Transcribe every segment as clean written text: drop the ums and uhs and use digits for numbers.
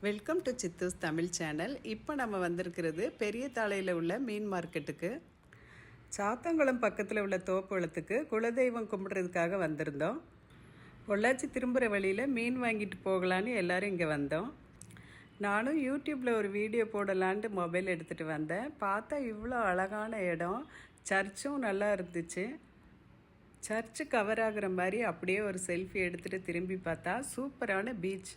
Welcome to சித்தூஸ் Tamil channel. இப்போ நம்ம வந்திருக்கிறது பெரிய தாளையில் உள்ள மீன் மார்க்கெட்டுக்கு. சாத்தங்குளம் பக்கத்தில் உள்ள தோப்புளத்துக்கு குலதெய்வம் கும்பிட்றதுக்காக வந்திருந்தோம். பொள்ளாச்சி திரும்புகிற வழியில் மீன் வாங்கிட்டு போகலான்னு எல்லோரும் இங்கே வந்தோம். நானும் யூடியூப்பில் ஒரு வீடியோ போடலான்ட்டு மொபைல் எடுத்துகிட்டு வந்தேன். பார்த்தா இவ்வளோ அழகான இடம், சர்ச்சும் நல்லா இருந்துச்சு. சர்ச்சு கவர் ஆகிற மாதிரி அப்படியே ஒரு செல்ஃபி எடுத்துகிட்டு திரும்பி பார்த்தா சூப்பரான பீச்.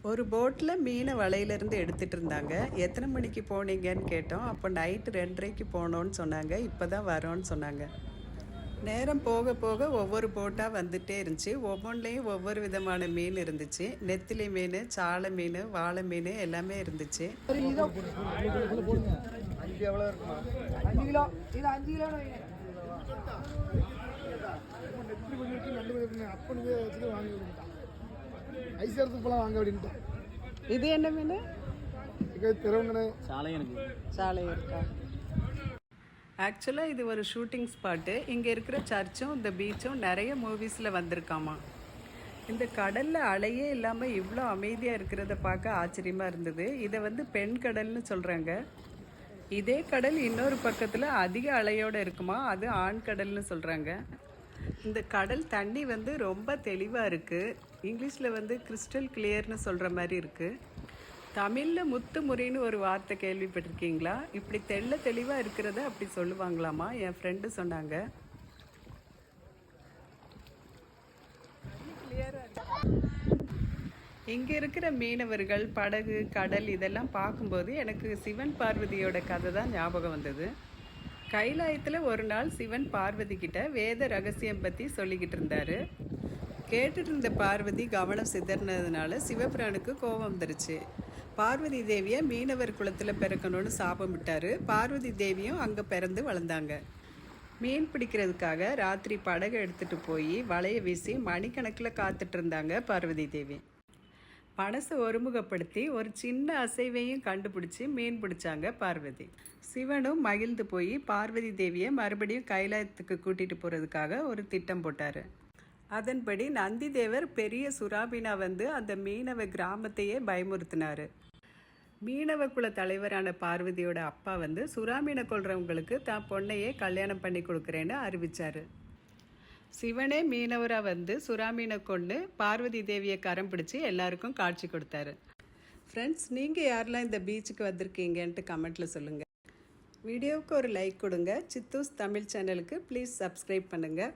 ஒரு போட்டில் மீனை வலையிலேருந்து எடுத்துகிட்டு இருந்தாங்க. எத்தனை மணிக்கு போனீங்கன்னு கேட்டோம். அப்போ நைட்டு 2:30க்கு போனோன்னு சொன்னாங்க. இப்போ தான் வரோன்னு சொன்னாங்க. நேரம் போக போக ஒவ்வொரு போட்டாக வந்துகிட்டே இருந்துச்சு. ஒவ்வொன்றிலையும் ஒவ்வொரு விதமான மீன் இருந்துச்சு. நெத்திலி மீன், சாலை மீன், வாழை மீன் எல்லாமே இருந்துச்சு. இது என்ன மீன்? சாலை இருக்கா? ஆக்சுவலாக இது ஒரு ஷூட்டிங் ஸ்பாட்டு. இங்கே இருக்கிற சர்ச்சும் இந்த பீச்சும் நிறைய மூவிஸில் வந்திருக்காமா. இந்த கடலில் அலையே இல்லாமல் இவ்வளோ அமைதியாக இருக்கிறத பார்க்க ஆச்சரியமாக இருந்தது. இதை பெண் கடல்னு சொல்கிறாங்க. இதே கடல் இன்னொரு பக்கத்தில் அதிக அலையோடு இருக்குமா, அது ஆண் கடல்னு சொல்கிறாங்க. இந்த கடல் தண்ணி ரொம்ப தெளிவாக இருக்குது. இங்கிலீஷில் கிறிஸ்டல் கிளியர்னு சொல்கிற மாதிரி இருக்குது. தமிழில் முத்துமுறின்னு ஒரு வார்த்தை கேள்விப்பட்டிருக்கீங்களா? இப்படி தெளிவாக இருக்கிறத அப்படி சொல்லுவாங்களாமா. என் ஃப்ரெண்டு சொன்னாங்க. இங்கே இருக்கிற மீனவர்கள், படகு, கடல் இதெல்லாம் பார்க்கும்போது எனக்கு சிவன் பார்வதியோட கதை தான் ஞாபகம் வந்தது. கைலாயத்தில் ஒரு நாள் சிவன் பார்வதி கிட்ட வேத ரகசியம் பற்றி சொல்லிக்கிட்டு இருந்தார். கேட்டுட்டு இருந்த பார்வதி கவனம் சிதறினதுனால சிவபிரானுக்கு கோபம் வந்துருச்சு. பார்வதி தேவியை மீனவர் குளத்தில் பிறக்கணும்னு சாபம் விட்டார். பார்வதி தேவியும் அங்கே பிறந்து வளர்ந்தாங்க. மீன் பிடிக்கிறதுக்காக ராத்திரி படகை எடுத்துகிட்டு போய் வலையை வீசி மணிக்கணக்கில் காத்துட்டு இருந்தாங்க பார்வதி தேவி. மனசை ஒருமுகப்படுத்தி ஒரு சின்ன அசைவையும் கண்டுபிடிச்சி மீன் பிடிச்சாங்க பார்வதி. சிவனும் மகிழ்ந்து போய் பார்வதி தேவியை மறுபடியும் கைலாயத்துக்கு கூட்டிகிட்டு போகிறதுக்காக ஒரு திட்டம் போட்டார். அதன்படி நந்தி தேவர் பெரிய சுறாமீனா அந்த மீனவ கிராமத்தையே பயமுறுத்தினார். மீனவ குல தலைவரான பார்வதியோட அப்பா சுறாமீனை கொள்றவங்களுக்கு தான் பொண்ணையே கல்யாணம் பண்ணி கொடுக்குறேன்னு அறிவித்தார். சிவனே மீனவராக சுறாமீனை கொண்டு பார்வதி தேவியை கரம் பிடிச்சி எல்லாருக்கும் காட்சி கொடுத்தாரு. ஃப்ரெண்ட்ஸ், நீங்கள் யாரெல்லாம் இந்த பீச்சுக்கு வந்திருக்கீங்கன்ட்டு கமெண்ட்டில் சொல்லுங்கள். வீடியோவுக்கு ஒரு லைக் கொடுங்க. சித்தூஸ் தமிழ் சேனலுக்கு ப்ளீஸ் சப்ஸ்கிரைப் பண்ணுங்கள்.